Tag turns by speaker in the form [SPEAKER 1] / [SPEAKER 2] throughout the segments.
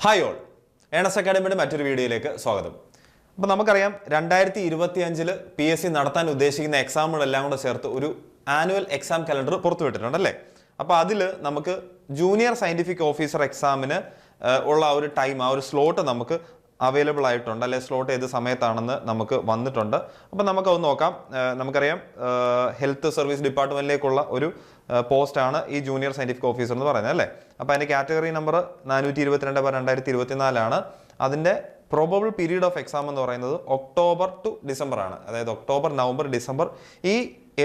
[SPEAKER 1] Hi all, earnest അക്കാഡമിയുടെ മറ്റൊരു വീഡിയോയിലേക്ക് സ്വാഗതം. അപ്പോൾ നമുക്കറിയാം 2025 PSC നടത്താൻ ഉദ്ദേശിക്കുന്ന എക്സാമുകളെല്ലാം കൂടെ ചേർത്ത് ഒരു ആനുവൽ എക്സാം കലണ്ടർ പുറത്തുവിട്ടിട്ടുണ്ട് അല്ലേ. അപ്പോൾ അതിൽ നമുക്ക് ജൂനിയർ സയൻറ്റിഫിക് ഓഫീസർ എക്സാമിന് ഉള്ള ആ ഒരു ടൈം, ആ ഒരു സ്ലോട്ട് നമുക്ക് അവൈലബിൾ ആയിട്ടുണ്ട്, അല്ലെ സ്ലോട്ട് ഏത് സമയത്താണെന്ന് നമുക്ക് വന്നിട്ടുണ്ട്. അപ്പം നമുക്കത് നോക്കാം. നമുക്കറിയാം ഹെൽത്ത് സർവീസ് ഡിപ്പാർട്ട്മെന്റിലേക്കുള്ള ഒരു പോസ്റ്റാണ് ഈ ജൂനിയർ സയൻറ്റിഫിക് ഓഫീസർ എന്ന് പറയുന്നത് അല്ലേ. അപ്പോൾ അതിൻ്റെ കാറ്റഗറി നമ്പർ 422/2024 അതിൻ്റെ പ്രോബബിൾ പീരീഡ് ഓഫ് എക്സാം എന്ന് പറയുന്നത് ഒക്ടോബർ ടു ഡിസംബർ ആണ്. അതായത് ഒക്ടോബർ, നവംബർ, ഡിസംബർ ഈ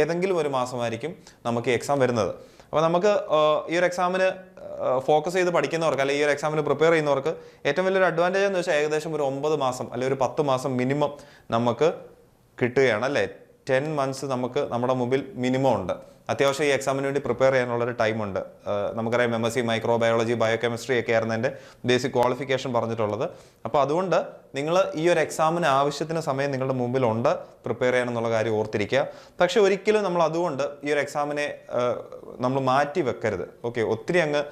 [SPEAKER 1] ഏതെങ്കിലും ഒരു മാസമായിരിക്കും നമുക്ക് എക്സാം വരുന്നത്. അപ്പോൾ നമുക്ക് ഈ ഒരു എക്സാമിന് ഫോക്കസ് ചെയ്ത് പഠിക്കുന്നവർക്ക്, അല്ലെങ്കിൽ ഈ ഒരു എക്സാമിന് പ്രിപ്പയർ ചെയ്യുന്നവർക്ക് ഏറ്റവും വലിയൊരു അഡ്വാൻറ്റേജ് എന്ന് വെച്ചാൽ ഏകദേശം ഒരു 9 മാസം അല്ലെങ്കിൽ ഒരു 10 മാസം മിനിമം നമുക്ക് കിട്ടുകയാണ് അല്ലേ. 10 months നമുക്ക് നമ്മുടെ മുമ്പിൽ മിനിമം ഉണ്ട്. അത്യാവശ്യം ഈ എക്സാമിന് വേണ്ടി പ്രിപ്പയർ ചെയ്യാനുള്ളൊരു ടൈമുണ്ട്. നമുക്കറിയാം MSc മൈക്രോബയോളജി, ബയോകെമിസ്ട്രി ഒക്കെ ആയിരുന്നു എൻ്റെ ബേസിക് ക്വാളിഫിക്കേഷൻ പറഞ്ഞിട്ടുള്ളത്. അപ്പോൾ അതുകൊണ്ട് നിങ്ങൾ ഈ ഒരു എക്സാമിന് ആവശ്യത്തിന് സമയം നിങ്ങളുടെ മുമ്പിലുണ്ട് പ്രിപ്പയർ ചെയ്യാനെന്നുള്ള കാര്യം ഓർത്തിരിക്കുക. പക്ഷെ ഒരിക്കലും നമ്മൾ അതുകൊണ്ട് ഈ ഒരു എക്സാമിനെ നമ്മൾ മാറ്റി വെക്കരുത്. ഓക്കെ, ഒത്തിരി അങ്ങ്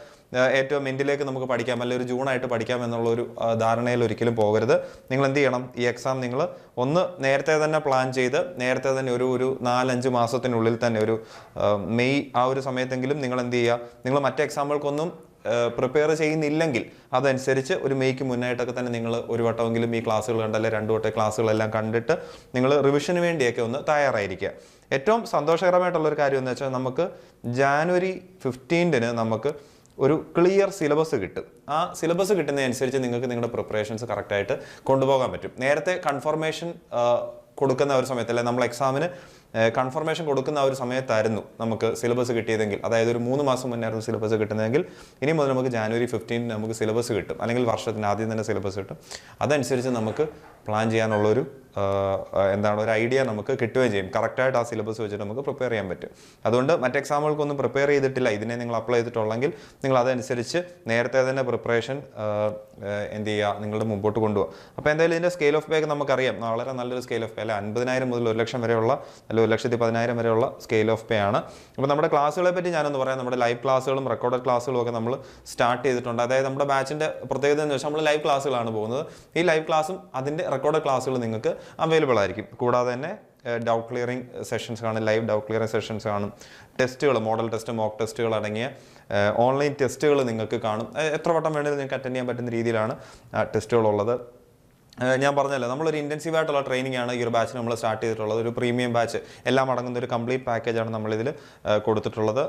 [SPEAKER 1] ഏറ്റവും എൻഡിലേക്ക് നമുക്ക് പഠിക്കാം, അല്ലെങ്കിൽ ഒരു ജൂണായിട്ട് പഠിക്കാം എന്നുള്ളൊരു ധാരണയിൽ ഒരിക്കലും പോകരുത്. നിങ്ങൾ എന്ത് ചെയ്യണം, ഈ എക്സാം നിങ്ങൾ ഒന്ന് നേരത്തെ തന്നെ പ്ലാൻ ചെയ്ത് നേരത്തെ തന്നെ ഒരു 4-5 മാസത്തിനുള്ളിൽ തന്നെ ഒരു മെയ് ആ ഒരു സമയത്തെങ്കിലും നിങ്ങൾ എന്ത് ചെയ്യുക, നിങ്ങൾ മറ്റ് എക്സാമുകൾക്കൊന്നും പ്രിപ്പയർ ചെയ്യുന്നില്ലെങ്കിൽ അതനുസരിച്ച് ഒരു മെയ്ക്ക് മുന്നായിട്ടൊക്കെ തന്നെ നിങ്ങൾ ഒരു വട്ടമെങ്കിലും ഈ ക്ലാസ്സുകൾ കണ്ടല്ലേ 2 വട്ടം ക്ലാസ്സുകളെല്ലാം കണ്ടിട്ട് നിങ്ങൾ റിവിഷന് വേണ്ടിയൊക്കെ ഒന്ന് തയ്യാറായിരിക്കുക. ഏറ്റവും സന്തോഷകരമായിട്ടുള്ളൊരു കാര്യം എന്ന് വെച്ചാൽ നമുക്ക് January 15 നമുക്ക് ഒരു ക്ലിയർ സിലബസ് കിട്ടും. ആ സിലബസ് കിട്ടുന്നതനുസരിച്ച് നിങ്ങൾക്ക് നിങ്ങളുടെ പ്രിപ്പറേഷൻസ് കറക്റ്റായിട്ട് കൊണ്ടുപോകാൻ പറ്റും. നേരത്തെ കൺഫർമേഷൻ കൊടുക്കുന്ന ഒരു സമയത്ത്, അല്ലെ നമ്മൾ എക്സാമിന് കൺഫർമേഷൻ കൊടുക്കുന്ന ആ ഒരു സമയത്തായിരുന്നു നമുക്ക് സിലബസ് കിട്ടിയതെങ്കിൽ, അതായത് ഒരു 3 മാസം മുന്നായിരുന്നു സിലബസ് കിട്ടുന്നതെങ്കിൽ, ഇനി മുതൽ നമുക്ക് January 15 നമുക്ക് സിലബസ് കിട്ടും, അല്ലെങ്കിൽ വർഷത്തിന് ആദ്യം തന്നെ സിലബസ് കിട്ടും. അതനുസരിച്ച് നമുക്ക് പ്ലാൻ ചെയ്യാനുള്ളൊരു ഒരു ഐഡിയ നമുക്ക് കിട്ടുകയും ചെയ്യും. കറക്റ്റായിട്ട് ആ സിലബസ് വെച്ചിട്ട് നമുക്ക് പ്രിപ്പയർ ചെയ്യാൻ പറ്റും. അതുകൊണ്ട് മറ്റ് എക്സാമുകൾക്കൊന്നും പ്രിപ്പയർ ചെയ്തിട്ടില്ല, ഇതിനെ നിങ്ങൾ അപ്ലൈ ചെയ്തിട്ടുള്ളെങ്കിൽ നിങ്ങൾ അതനുസരിച്ച് നേരത്തെ തന്നെ പ്രിപ്പറേഷൻ എന്ത് ചെയ്യുക, നിങ്ങളുടെ മുമ്പോട്ട് കൊണ്ടുപോകുക. അപ്പോൾ എന്തായാലും ഇതിൻ്റെ സ്കെയിൽ ഓഫ് പേ നമുക്കറിയാം, വളരെ നല്ലൊരു സ്കെയിൽ ഓഫ് പേ, അല്ലെ 50,000 മുതൽ 1 ലക്ഷം വരെയുള്ള, അല്ലെങ്കിൽ 1,10,000 വരെയുള്ള സ്കെയിൽ ഓഫ് പേ ആണ്. അപ്പോൾ നമ്മുടെ ക്ലാസ്സുകളെ പറ്റി ഞാനൊന്ന് പറയാം. നമ്മുടെ ലൈവ് ക്ലാസ്സുകളും റെക്കോർഡഡ് ക്ലാസ്സുകളും ഒക്കെ നമ്മൾ സ്റ്റാർട്ട് ചെയ്തിട്ടുണ്ട്. അതായത് നമ്മുടെ ബാച്ചിൻ്റെ പ്രത്യേകത എന്ന് വെച്ചാൽ നമ്മൾ ലൈവ് ക്ലാസ്സുകളാണ് പോകുന്നത്. ഈ ലൈവ് ക്ലാസ്സും അതിൻ്റെ റെക്കോർഡഡ് ക്ലാസ്സുകൾ നിങ്ങൾക്ക് അവൈലബിൾ ആയിരിക്കും. കൂടാതെ തന്നെ ഡൗട്ട് ക്ലിയറിംഗ് സെഷൻസ് കാണും, ലൈവ് ഡൗട്ട് ക്ലിയറിംഗ് സെഷൻസ് കാണും, ടെസ്റ്റുകൾ, മോഡൽ ടെസ്റ്റ്, മോക്ക് ടെസ്റ്റുകൾ അടങ്ങിയ ഓൺലൈൻ ടെസ്റ്റുകൾ നിങ്ങൾക്ക് കാണും. എത്ര വട്ടം വേണമെങ്കിലും നിങ്ങൾക്ക് അറ്റൻഡ് ചെയ്യാൻ പറ്റുന്ന രീതിയിലാണ് ടെസ്റ്റുകളുള്ളത്. ഞാൻ പറഞ്ഞല്ലോ, നമ്മളൊരു ഇൻറ്റൻസീവ് ആയിട്ടുള്ള ട്രെയിനിങ് ആണ് ഈ ഒരു ബാച്ചിൽ നമ്മൾ സ്റ്റാർട്ട് ചെയ്തിട്ടുള്ളത്. ഒരു പ്രീമിയം ബാച്ച് എല്ലാം അടങ്ങുന്ന ഒരു കംപ്ലീറ്റ് പാക്കേജാണ് നമ്മളിതിൽ കൊടുത്തിട്ടുള്ളത്.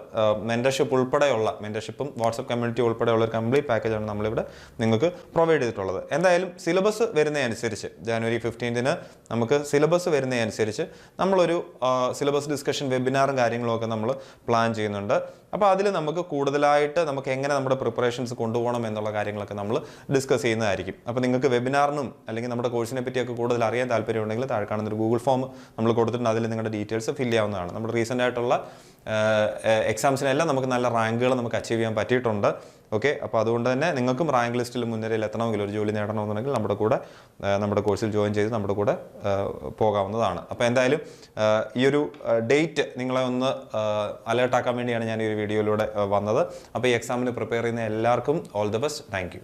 [SPEAKER 1] മെൻറ്റർഷിപ്പ് ഉൾപ്പെടെയുള്ള, മെൻറ്റർഷിപ്പും വാട്സപ്പ് കമ്മ്യൂണിറ്റി ഉൾപ്പെടെയുള്ള ഒരു കംപ്ലീറ്റ് പാക്കേജാണ് നമ്മളിവിടെ നിങ്ങൾക്ക് പ്രൊവൈഡ് ചെയ്തിട്ടുള്ളത്. എന്തായാലും സിലബസ് വരുന്നതനുസരിച്ച് January 15 നമുക്ക് സിലബസ് വരുന്നതനുസരിച്ച് നമ്മളൊരു സിലബസ് ഡിസ്കഷൻ വെബിനാറും കാര്യങ്ങളും ഒക്കെ നമ്മൾ പ്ലാൻ ചെയ്യുന്നുണ്ട്. അപ്പോൾ അതിൽ നമുക്ക് കൂടുതലായിട്ട് നമുക്ക് എങ്ങനെ നമ്മുടെ പ്രിപ്പറേഷൻസ് കൊണ്ടുപോകണം എന്നുള്ള കാര്യങ്ങളൊക്കെ നമ്മൾ ഡിസ്കസ് ചെയ്യുന്നതായിരിക്കും. അപ്പോൾ നിങ്ങൾക്ക് വെബിനാറിനും അല്ലെങ്കിൽ നമ്മുടെ കോഴ്സിനെ പറ്റിയൊക്കെ കൂടുതൽ അറിയാൻ താല്പര്യമുണ്ടെങ്കിൽ താഴെ കാണുന്ന ഒരു ഗൂഗിൾ ഫോം നമ്മൾ കൊടുത്തിട്ടുണ്ട്. അതിൽ നിങ്ങളുടെ ഡീറ്റെയിൽസ് ഫില്ല് ചെയ്യാവുന്നതാണ്. നമ്മുടെ റീസെൻ്റ് ആയിട്ടുള്ള എക്സാംസിനെല്ലാം നമുക്ക് നല്ല റാങ്കുകൾ നമുക്ക് അച്ചീവ് ചെയ്യാൻ പറ്റിയിട്ടുണ്ട്. ഓക്കെ, അപ്പോൾ അതുകൊണ്ട് തന്നെ നിങ്ങൾക്കും റാങ്ക് ലിസ്റ്റിൽ മുൻനിരയിൽ എത്തണമെങ്കിൽ, ഒരു ജോലി നേടണമെന്നുണ്ടെങ്കിൽ നമ്മുടെ കോഴ്സിൽ ജോയിൻ ചെയ്ത് നമ്മുടെ കൂടെ പോകാവുന്നതാണ്. അപ്പോൾ എന്തായാലും ഈ ഒരു ഡേറ്റ് നിങ്ങളെ ഒന്ന് അലേർട്ടാക്കാൻ വേണ്ടിയാണ് ഞാൻ ഈ ഒരു വീഡിയോയിലൂടെ വന്നത്. അപ്പോൾ ഈ എക്സാമിന് പ്രിപ്പയർ ചെയ്യുന്ന എല്ലാവർക്കും all the best. Thank you.